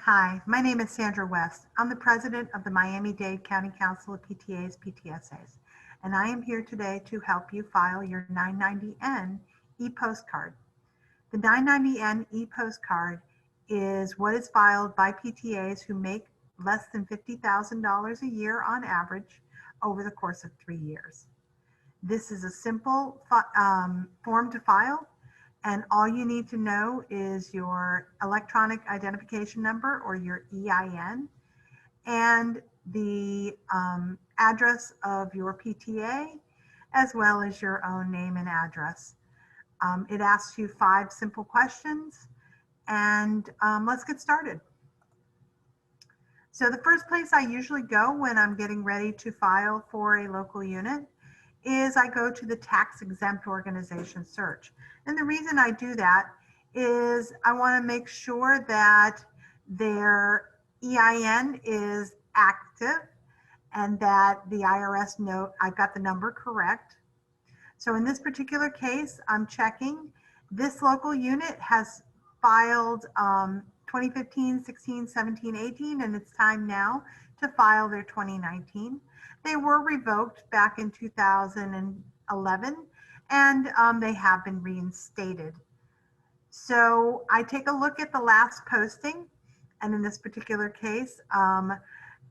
Hi, my name is Sandra West. I'm the president of the Miami-Dade County Council of PTAs, PTSAs, and I am here today to help you file your 990N e-postcard. The 990N e-postcard is what is filed by PTAs who make less than $50,000 a year on average over the course of 3 years. This is a simple form to file, and all you need to know is your electronic identification number, or your EIN, and the address of your PTA, as well as your own name and address. It asks you 5 simple questions, and let's get started. So the first place I usually go when I'm getting ready to file for a local unit is I go to the tax exempt organization search. And the reason I do that is I want to make sure that their EIN is active and that the IRS note I've got the number correct. So in this particular case, I'm checking. This local unit has filed 2015, 16, 17, 18, and it's time now to file their 2019. They were revoked back in 2011, and they have been reinstated. So I take a look at the last posting, and in this particular case,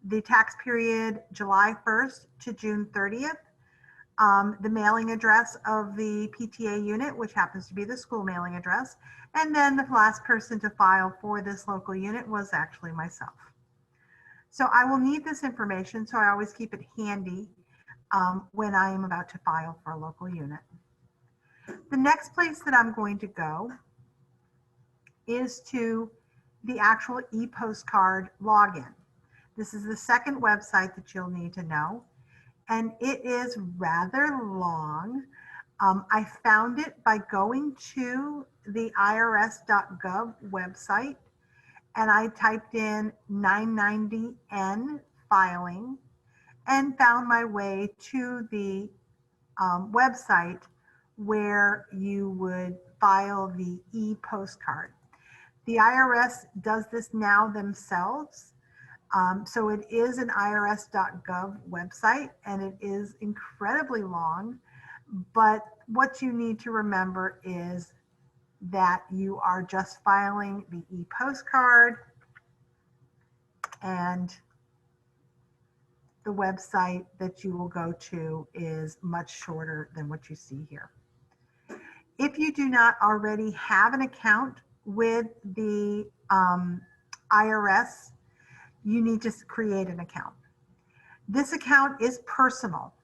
the tax period July 1st to June 30th. The mailing address of the PTA unit, which happens to be the school mailing address, and then the last person to file for this local unit was actually myself. So I will need this information, so I always keep it handy when I am about to file for a local unit. The next place that I'm going to go is to the actual e-postcard login. This is the second website that you'll need to know, and it is rather long. I found it by going to the irs.gov website, and I typed in 990N filing and found my way to the website where you would file the e-postcard. The IRS does this now themselves. So it is an irs.gov website, and it is incredibly long, but what you need to remember is that you are just filing the e-postcard, and the website that you will go to is much shorter than what you see here. If you do not already have an account with the IRS, you need to create an account. This account is personal.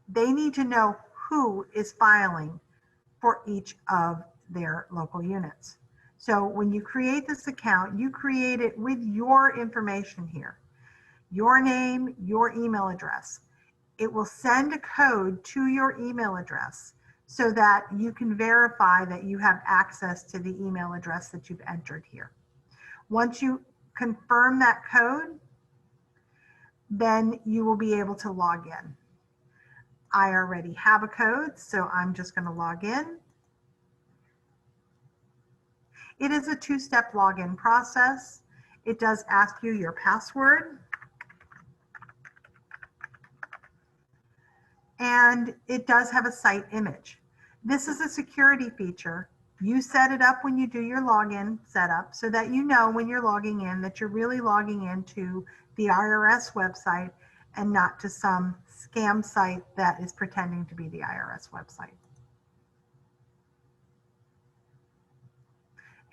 They need to know who is filing for each of their local units. So when you create this account, you create it with your information here, your name, your email address. It will send a code to your email address so that you can verify that you have access to the email address that you've entered here. Once you confirm that code, then you will be able to log in. I already have a code, so I'm just going to log in. It is a 2-step login process. It does ask you your password, and it does have a site image. This is a security feature. You set it up when you do your login setup so that you know when you're logging in that you're really logging into the IRS website and not to some scam site that is pretending to be the IRS website.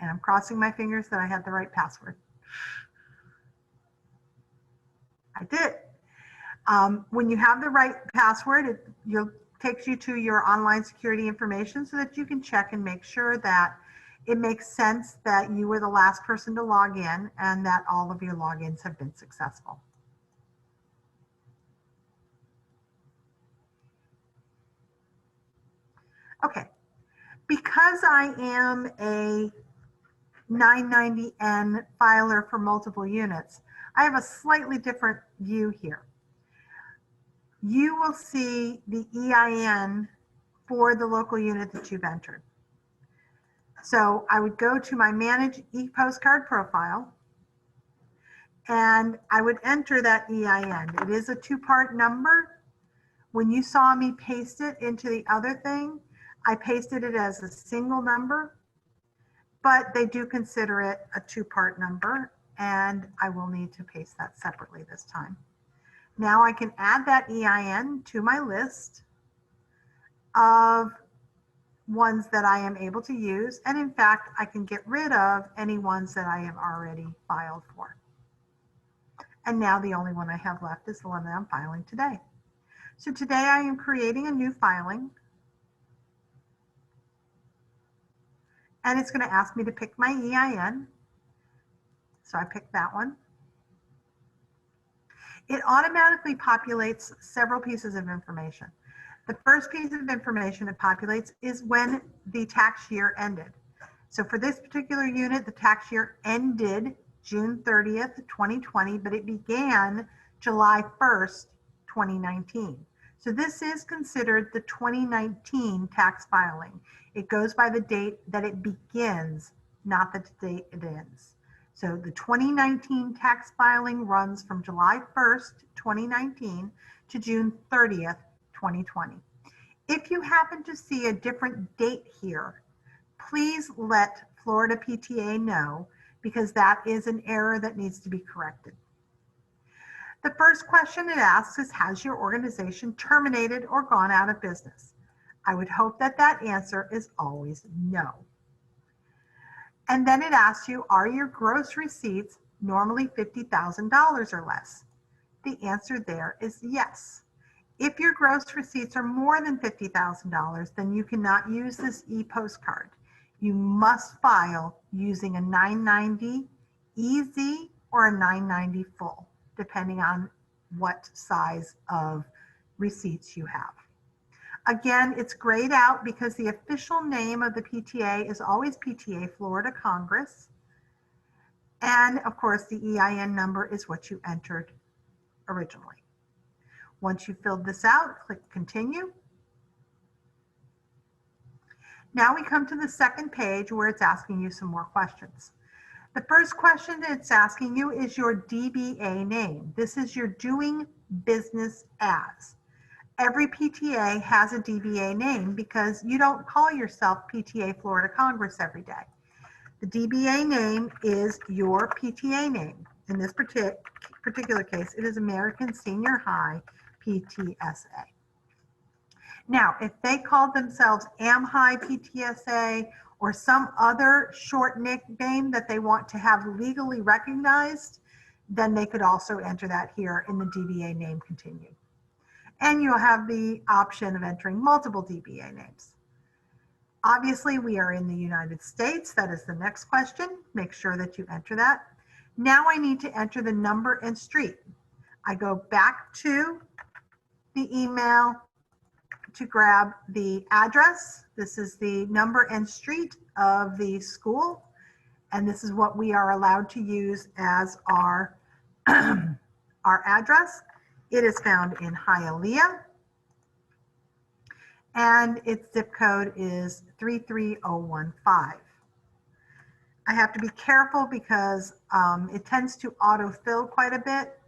And I'm crossing my fingers that I had the right password. I did. When you have the right password, it takes you to your online security information so that you can check and make sure that it makes sense that you were the last person to log in and that all of your logins have been successful. Okay, because I am a 990N filer for multiple units, I have a slightly different view here. You will see the EIN for the local unit that you've entered. So I would go to my Manage e-postcard profile, and I would enter that EIN. It is a two-part number. When you saw me paste it into the other thing, I pasted it as a single number, but they do consider it a two-part number, and I will need to paste that separately this time. Now I can add that EIN to my list of ones that I am able to use, and in fact, I can get rid of any ones that I have already filed for. And now the only one I have left is the one that I'm filing today. So today I am creating a new filing, and it's going to ask me to pick my EIN. So I picked that one. It automatically populates several pieces of information. The first piece of information it populates is when the tax year ended. So for this particular unit, the tax year ended June 30th, 2020, but it began July 1st, 2019. So this is considered the 2019 tax filing. It goes by the date that it begins, not the date it ends. So the 2019 tax filing runs from July 1st, 2019 to June 30th, 2020. If you happen to see a different date here, please let Florida PTA know, because that is an error that needs to be corrected. The first question it asks is, has your organization terminated or gone out of business? I would hope that that answer is always no. And then it asks you, are your gross receipts normally $50,000 or less? The answer there is yes. If your gross receipts are more than $50,000, then you cannot use this e-postcard. You must file using a 990 EZ or a 990 full, depending on what size of receipts you have. Again, it's grayed out because the official name of the PTA is always PTA Florida Congress. And of course, the EIN number is what you entered originally. Once you've filled this out, click continue. Now we come to the second page where it's asking you some more questions. The first question that it's asking you is your DBA name. This is your doing business as. Every PTA has a DBA name because you don't call yourself PTA Florida Congress every day. The DBA name is your PTA name. In this particular case, it is American Senior High PTSA. Now, if they called themselves AmHigh PTSA or some other short nickname that they want to have legally recognized, then they could also enter that here in the DBA name continue. And you'll have the option of entering multiple DBA names. Obviously, we are in the United States. That is the next question. Make sure that you enter that. Now I need to enter the number and street. I go back to the email to grab the address. This is the number and street of the school, and this is what we are allowed to use as our, our address. It is found in Hialeah, and its zip code is 33015. I have to be careful because it tends to autofill quite a bit,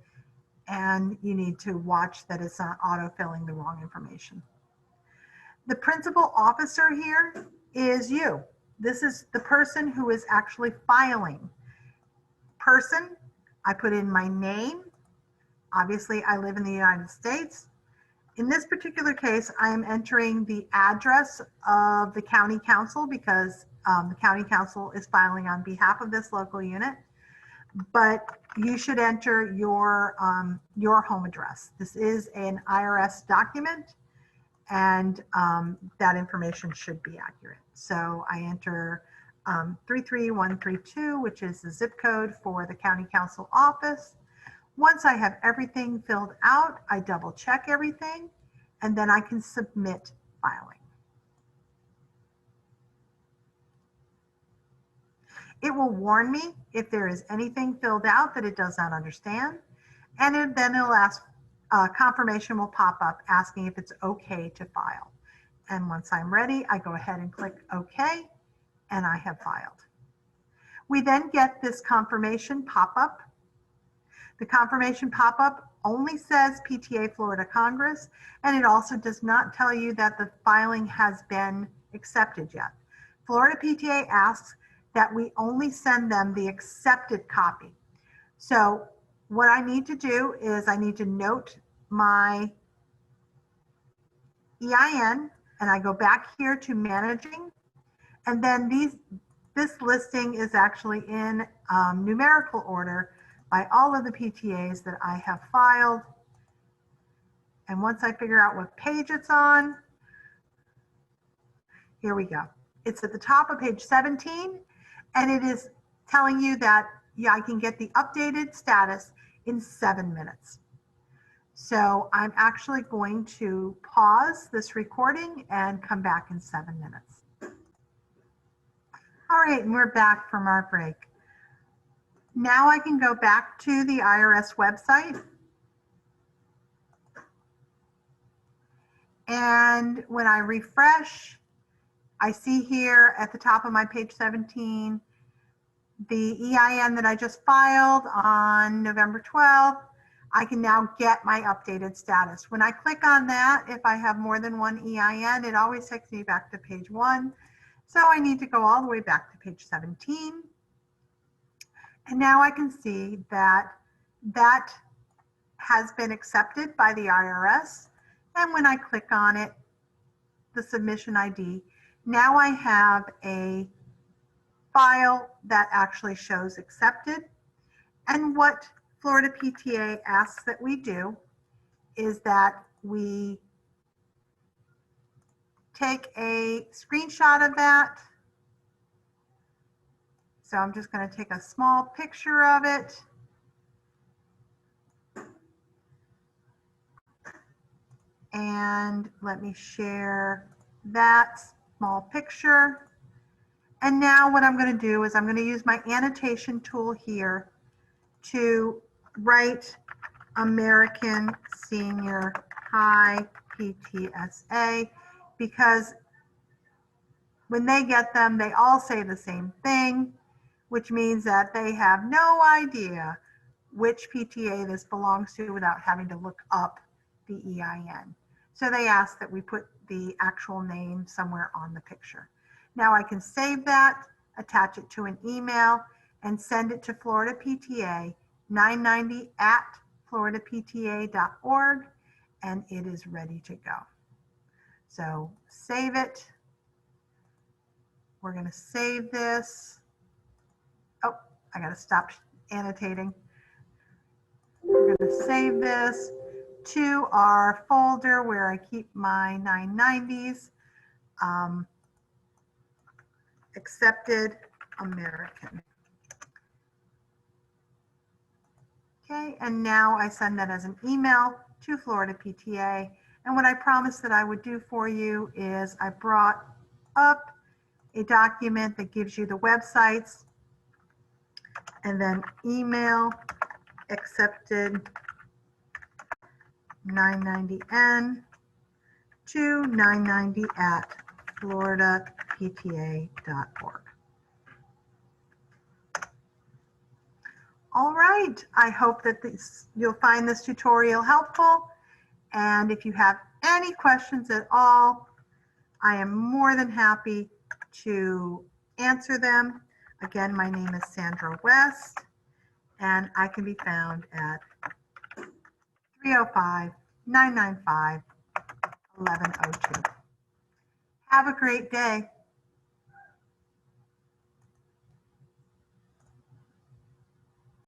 and you need to watch that it's not autofilling the wrong information. The principal officer here is you. This is the person who is actually filing. Person, I put in my name. Obviously, I live in the United States. In this particular case, I am entering the address of the county council because the county council is filing on behalf of this local unit. But you should enter your home address. This is an IRS document, and that information should be accurate. So I enter 33132, which is the zip code for the county council office. Once I have everything filled out, I double check everything, and then I can submit filing. It will warn me if there is anything filled out that it does not understand, and then it'll ask, confirmation will pop up asking if it's okay to file. And once I'm ready, I go ahead and click OK, and I have filed. We then get this confirmation pop up. The confirmation pop-up only says PTA Florida Congress, and it also does not tell you that the filing has been accepted yet. Florida PTA asks that we only send them the accepted copy. So what I need to do is I need to note my EIN, and I go back here to managing, and then this listing is actually in numerical order by all of the PTAs that I have filed. And once I figure out what page it's on, here we go. It's at the top of page 17, and it is telling you that I can get the updated status in 7 minutes. So I'm actually going to pause this recording and come back in 7 minutes. All right, and we're back from our break. Now I can go back to the IRS website. And when I refresh, I see here at the top of my page 17, the EIN that I just filed on November 12th. I can now get my updated status. When I click on that, if I have more than one EIN, it always takes me back to page 1. So I need to go all the way back to page 17. And now I can see that that has been accepted by the IRS. And when I click on it, the submission ID, now I have a file that actually shows accepted. And what Florida PTA asks that we do is that we take a screenshot of that. So I'm just going to take a small picture of it. And let me share that small picture. And now what I'm going to do is I'm going to use my annotation tool here to write American Senior High PTSA, because when they get them, they all say the same thing, which means that they have no idea which PTA this belongs to without having to look up the EIN. So they ask that we put the actual name somewhere on the picture. Now I can save that, attach it to an email, and send it to Florida PTA 990 at floridapta.org, and it is ready to go. So save it. We're going to save this. Oh, I got to stop annotating. We're going to save this to our folder where I keep my 990s. Accepted American. Okay, and now I send that as an email to Florida PTA. And what I promised that I would do for you is I brought up a document that gives you the websites, and then email accepted 990N to 990 at floridapta.org. All right, I hope that you'll find this tutorial helpful. And if you have any questions at all, I am more than happy to answer them. Again, my name is Sandra West, and I can be found at 305-995-1102. Have a great day.